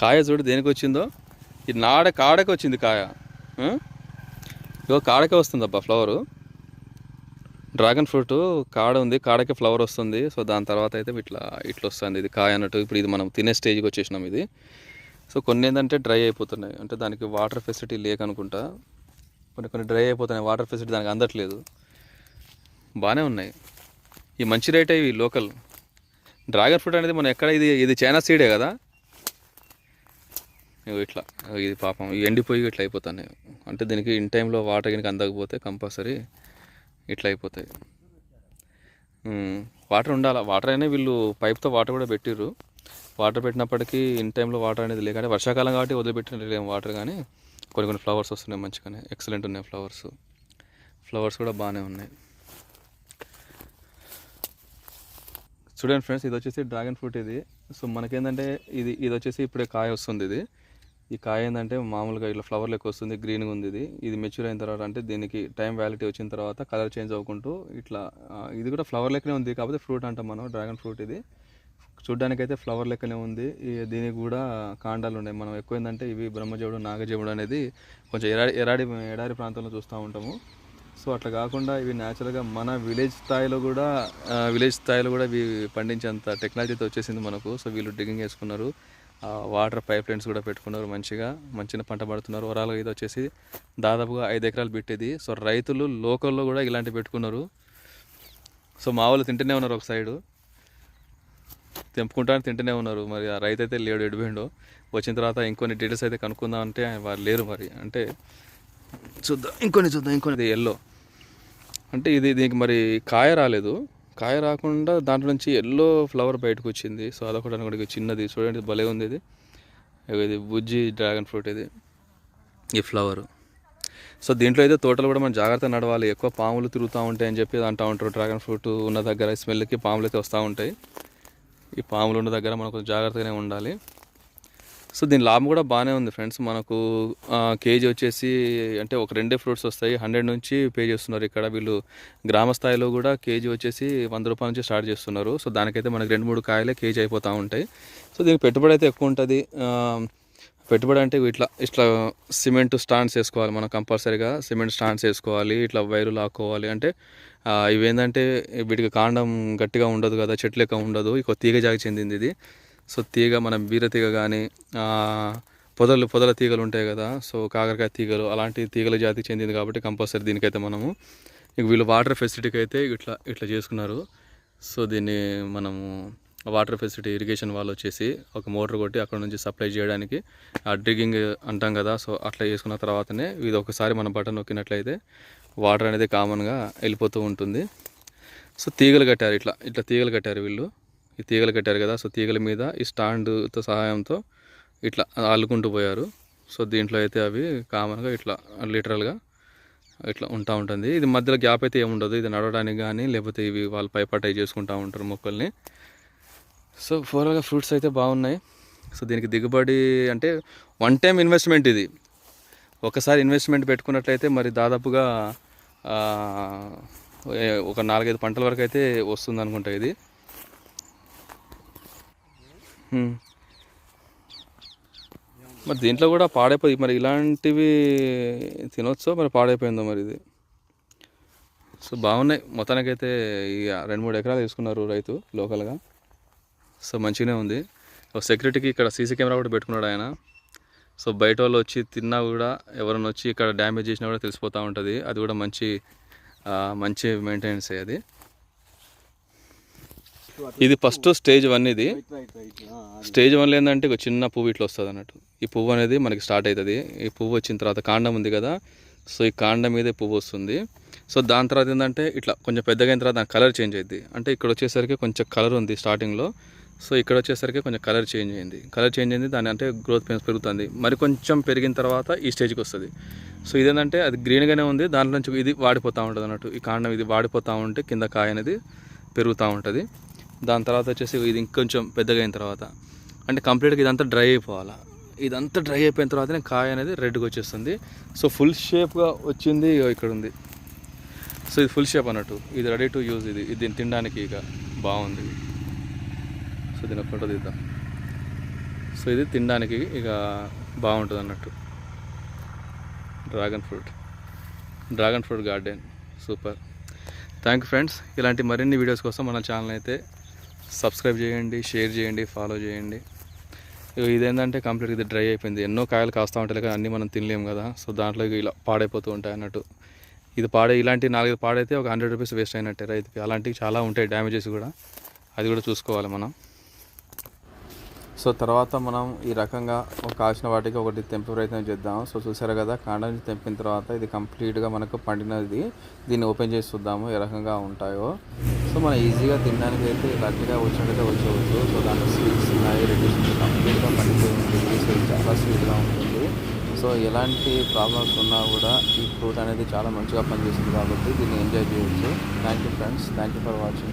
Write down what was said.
కాయ చూడు దేనికి వచ్చిందో, ఇది కాడకి వచ్చింది కాయ. ఇగో కాడకే వస్తుంది అబ్బా ఫ్లవరు. డ్రాగన్ ఫ్రూట్ కాడ ఉంది, కాడకే ఫ్లవర్ వస్తుంది. సో దాని తర్వాత అయితే ఇట్లా వస్తుంది ఇది కాయ అన్నట్టు. ఇప్పుడు ఇది మనం తినే స్టేజ్కి వచ్చేసినాం ఇది. సో కొన్ని ఏంటంటే డ్రై అయిపోతున్నాయి, అంటే దానికి వాటర్ ఫెసిలిటీ లేకనుకుంటా. కొన్ని డ్రై అయిపోతున్నాయి, వాటర్ ఫెసిలిటీ దానికి అందట్లేదు. బాగానే ఉన్నాయి ఈ మంచి రేట్ ఇవి లోకల్. డ్రాగన్ ఫ్రూట్ అనేది మనం ఎక్కడ, ఇది చైనా సీడే కదా. ఇట్లా ఇది పాపం ఎండిపోయి ఇట్లా అయిపోతున్నాయి. అంటే దీనికి ఇన్ టైంలో వాటర్ కనుక అందకపోతే కంపల్సరీ ఇట్లా అయిపోతాయి. వాటర్ ఉండాలి, వాటర్ అయినా వీళ్ళు పైప్తో వాటర్ కూడా పెట్టిర్రు. వాటర్ పెట్టినప్పటికీ ఇన్ టైంలో వాటర్ అనేది లేకంటే వర్షాకాలం కాబట్టి వదిలిపెట్టిన వాటర్. కానీ కొన్ని ఫ్లవర్స్ వస్తున్నాయి మంచిగానే, ఎక్సలెంట్ ఉన్నాయి ఫ్లవర్స్ కూడా బాగానే ఉన్నాయి. చూడండి ఫ్రెండ్స్, ఇది వచ్చేసి డ్రాగన్ ఫ్రూట్ ఇది. సో మనకేంటంటే ఇది వచ్చేసి ఇప్పుడే కాయ వస్తుంది. ఈ కాయ ఏంటంటే మామూలుగా ఇట్లా ఫ్లవర్ లెక్క వస్తుంది, గ్రీన్గా ఉంది. ఇది మెచ్యూర్ అయిన తర్వాత, అంటే దీనికి టైం వ్యాలిటీ వచ్చిన తర్వాత కలర్ చేంజ్ అవ్వకుంటూ ఇట్లా, ఇది కూడా ఫ్లవర్ లెక్కనే ఉంది, కాకపోతే ఫ్రూట్ అంటాం మనం డ్రాగన్ ఫ్రూట్. ఇది చూడ్డానికైతే ఫ్లవర్ లెక్కనే ఉంది. దీనికి కూడా కాండాలు ఉన్నాయి. మనం ఎక్కువ ఏంటంటే ఇవి బ్రహ్మజముడు, నాగజముడు అనేది కొంచెం ఎడారి ప్రాంతంలో చూస్తూ ఉంటాము. సో అట్లా కాకుండా ఇవి న్యాచురల్గా మన విలేజ్ స్థాయిలో కూడా ఇవి పండించేంత టెక్నాలజీతో వచ్చేసింది మనకు. సో వీళ్ళు డిగ్గింగ్ చేసుకున్నారు, వాటర్ పైప్ లైన్స్ కూడా పెట్టుకున్నారు, మంచిగా పంట పడుతున్నారు. వరాలుగా ఇది వచ్చేసి దాదాపుగా 5 ఎకరాలు పెట్టేది. సో రైతులు లోకల్లో కూడా ఇలాంటివి పెట్టుకున్నారు. సో మా వాళ్ళు తింటూనే ఉన్నారు, ఒక సైడు తెంపుకుంటాను తింటూనే ఉన్నారు. మరి ఆ రైతు అయితే లేడు, ఎడిపోయిండో. వచ్చిన తర్వాత ఇంకొన్ని డీటెయిల్స్ అయితే కనుక్కుందాం అంటే వారు లేరు. మరి అంటే చూద్దాం, ఇంకొన్ని ఎల్లో అంటే దీనికి మరి కాయ రాలేదు. కాయ రాకుండా దాంట్లో నుంచి ఎల్లో ఫ్లవర్ బయటకు వచ్చింది. సో అదొకటి అనుకోండి, చిన్నది చూడండి, భలే ఉంది. ఇది బుజ్జి డ్రాగన్ ఫ్రూట్ ఇది, ఈ ఫ్లవర్. సో దీంట్లో అయితే తోటలు కూడా మనం జాగ్రత్తగా నడవాలి, ఎక్కువ పాములు తిరుగుతూ ఉంటాయి అని చెప్పి అంటూ ఉంటారు. డ్రాగన్ ఫ్రూట్ ఉన్న దగ్గర స్మెల్కి పాములు అయితే వస్తూ ఉంటాయి. ఈ పాములు ఉన్న దగ్గర మనం కొంచెం జాగ్రత్తగానే ఉండాలి. సో దీని లాభం కూడా బాగానే ఉంది ఫ్రెండ్స్. మనకు కేజీ వచ్చేసి అంటే ఒక 2 ఫ్రూట్స్ వస్తాయి, 100 నుంచి పే చేస్తున్నారు ఇక్కడ వీళ్ళు. గ్రామ స్థాయిలో కూడా కేజీ వచ్చేసి 100 రూపాయల నుంచి స్టార్ట్ చేస్తున్నారు. సో దానికైతే మనకి 2-3 కాయలే కేజీ అయిపోతూ ఉంటాయి. సో దీనికి పెట్టుబడి అయితే ఎక్కువ ఉంటుంది. పెట్టుబడి అంటే ఇట్లా సిమెంట్ స్టాండ్స్ వేసుకోవాలి మనం, కంపల్సరీగా సిమెంట్ స్టాండ్స్ వేసుకోవాలి. ఇట్లా వైరు లాక్కోవాలి. అంటే ఇవేంటంటే వీటికి కాండం గట్టిగా ఉండదు కదా, చెట్టు లెక్క ఉండదు, ఇంకో తీగ జాగి చెందింది ఇది. సో తీగ మనం బీర తీగ కానీ పొదల తీగలు ఉంటాయి కదా, సో కాకరకాయ తీగలు, అలాంటి తీగల జాతికి చెందింది కాబట్టి కంపల్సరీ దీనికైతే మనము వీళ్ళు వాటర్ ఫెసిలిటీకి అయితే ఇట్లా చేసుకున్నారు. సో దీన్ని మనము వాటర్ ఫెసిలిటీ ఇరిగేషన్ వాళ్ళు వచ్చేసి ఒక మోటార్ కొట్టి అక్కడ నుంచి సప్లై చేయడానికి ఆ డ్రిగ్గింగ్ అంటాం కదా, సో అట్లా చేసుకున్న తర్వాతనే ఇది ఒకసారి మన బటన్ నొక్కినట్లయితే వాటర్ అనేది కామన్గా వెళ్ళిపోతూ ఉంటుంది. సో తీగలు కట్టారు, ఇట్లా తీగలు కట్టారు వీళ్ళు. ఈ తీగలు కట్టారు కదా, సో తీగల మీద ఈ స్టాండ్తో సహాయంతో ఇట్లా అల్లుకుంటూ పోయారు. సో దీంట్లో అయితే అవి కామన్గా ఇట్లా లిటరల్గా ఇట్లా ఉంటుంది. ఇది మధ్యలో గ్యాప్ అయితే ఏముండదు, ఇది నడవడానికి కానీ లేకపోతే ఇవి వాళ్ళు పైపాటై చేసుకుంటూ ఉంటారు మొక్కల్ని. సో ఓవరాల్గా ఫ్రూట్స్ అయితే బాగున్నాయి. సో దీనికి దిగుబడి అంటే 1 టైం ఇన్వెస్ట్మెంట్. ఇది ఒకసారి ఇన్వెస్ట్మెంట్ పెట్టుకున్నట్లయితే మరి దాదాపుగా ఒక 4-5 పంటల వరకు అయితే వస్తుంది అనుకుంటా ఇది. మరి దీంట్లో కూడా పాడైపోయి, మరి ఇలాంటివి తినొచ్చో మరి పాడైపోయిందో మరి ఇది. సో బాగున్నాయి మొత్తానికైతే. ఈ 2-3 ఎకరాలు తీసుకున్నారు రైతు లోకల్గా. సో మంచిగానే ఉంది. సెక్యూరిటీకి ఇక్కడ సీసీ కెమెరా కూడా పెట్టుకున్నాడు ఆయన. సో బయట వాళ్ళు వచ్చి తిన్నా కూడా, ఎవరైనా వచ్చి ఇక్కడ డ్యామేజ్ చేసినా కూడా తెలిసిపోతూ ఉంటుంది. అది కూడా మంచి మెయింటెనెన్స్ అది. ఇది ఫస్ట్ స్టేజ్ 1. ఇది స్టేజ్ 1లో ఏంటంటే ఒక చిన్న పువ్వు ఇట్లా వస్తుంది అన్నట్టు. ఈ పువ్వు అనేది మనకి స్టార్ట్ అవుతుంది. ఈ పువ్వు వచ్చిన తర్వాత కాండం ఉంది కదా, సో ఈ కాండం మీదే పువ్వు వస్తుంది. సో దాని తర్వాత ఏంటంటే ఇట్లా కొంచెం పెద్దగా అయిన తర్వాత దాని కలర్ చేంజ్ అయింది. అంటే ఇక్కడ వచ్చేసరికి కొంచెం కలర్ ఉంది స్టార్టింగ్లో, సో ఇక్కడ వచ్చేసరికి కొంచెం కలర్ చేంజ్ అయింది. దాని అంటే గ్రోత్ పెరుగుతుంది. మరి కొంచెం పెరిగిన తర్వాత ఈ స్టేజ్కి వస్తుంది. సో ఇదేంటంటే అది గ్రీన్గానే ఉంది, దాంట్లో నుంచి ఇది వాడిపోతూ ఉంటుంది అన్నట్టు. ఈ కాండం ఇది వాడిపోతూ ఉంటే కింద కాయ అనేది పెరుగుతూ ఉంటుంది. దాని తర్వాత వచ్చేసి ఇది ఇంకొంచెం పెద్దగా అయిన తర్వాత అంటే కంప్లీట్గా ఇదంతా డ్రై అయిపోవాలి. ఇదంతా డ్రై అయిపోయిన తర్వాతనే కాయ అనేది రెడ్గా వచ్చేస్తుంది. సో ఫుల్ షేప్గా వచ్చింది, ఇక్కడ ఉంది. సో ఇది ఫుల్ షేప్ అన్నట్టు, ఇది రెడీ టు యూజ్. ఇది దీన్ని తినడానికి ఇక బాగుంది. సో దీని ఫోటో తీద్దాం. సో ఇది తినడానికి ఇక బాగుంటుంది అన్నట్టు. Dragon fruit garden super. Thank you friends. ఇలాంటి మరిన్ని వీడియోస్ కోసం మన ఛానల్ అయితే సబ్స్క్రైబ్ చేయండి, షేర్ చేయండి, ఫాలో చేయండి. ఇదేంటంటే కంప్లీట్ ఇది డ్రై అయిపోయింది. ఎన్నో కాయలు కాస్తూ ఉంటాయి కానీ అన్నీ మనం తినలేము కదా. సో దాంట్లో ఇలా పాడైపోతూ ఉంటాయి అన్నట్టు. ఇది ఇలాంటి 4 పాడైతే ఒక 100 రూపీస్ వేస్ట్ అయినట్టే రైతుకి. అలాంటివి చాలా ఉంటాయి డ్యామేజెస్ కూడా, అది కూడా చూసుకోవాలి మనం. సో తర్వాత మనం ఈ రకంగా కాల్చిన వాటికి ఒకటి తెంపే ప్రయత్నం చేద్దాం. సో చూసారు కదా, కాండం నుంచి తెంపిన తర్వాత ఇది కంప్లీట్గా మనకు పండినది. దీన్ని ఓపెన్ చేసి చూద్దాము ఏ రకంగా ఉంటాయో. సో మనం ఈజీగా తినడానికి అయితే గట్టిగా వచ్చినట్టయితే వచ్చేవచ్చు. సో దాంట్లో స్వీట్స్ ఉన్నాయి, రెడ్డిష్ కంప్లీట్గా పండిపోయి ఉంటుంది. సో ఇది చాలా స్వీట్గా ఉంటుంది. సో ఎలాంటి ప్రాబ్లమ్స్ ఉన్నా కూడా ఈ ఫ్రూట్ అనేది చాలా మంచిగా పనిచేస్తుంది కాబట్టి దీన్ని ఎంజాయ్ చేయవచ్చు. Thank you friends, thank you for watching.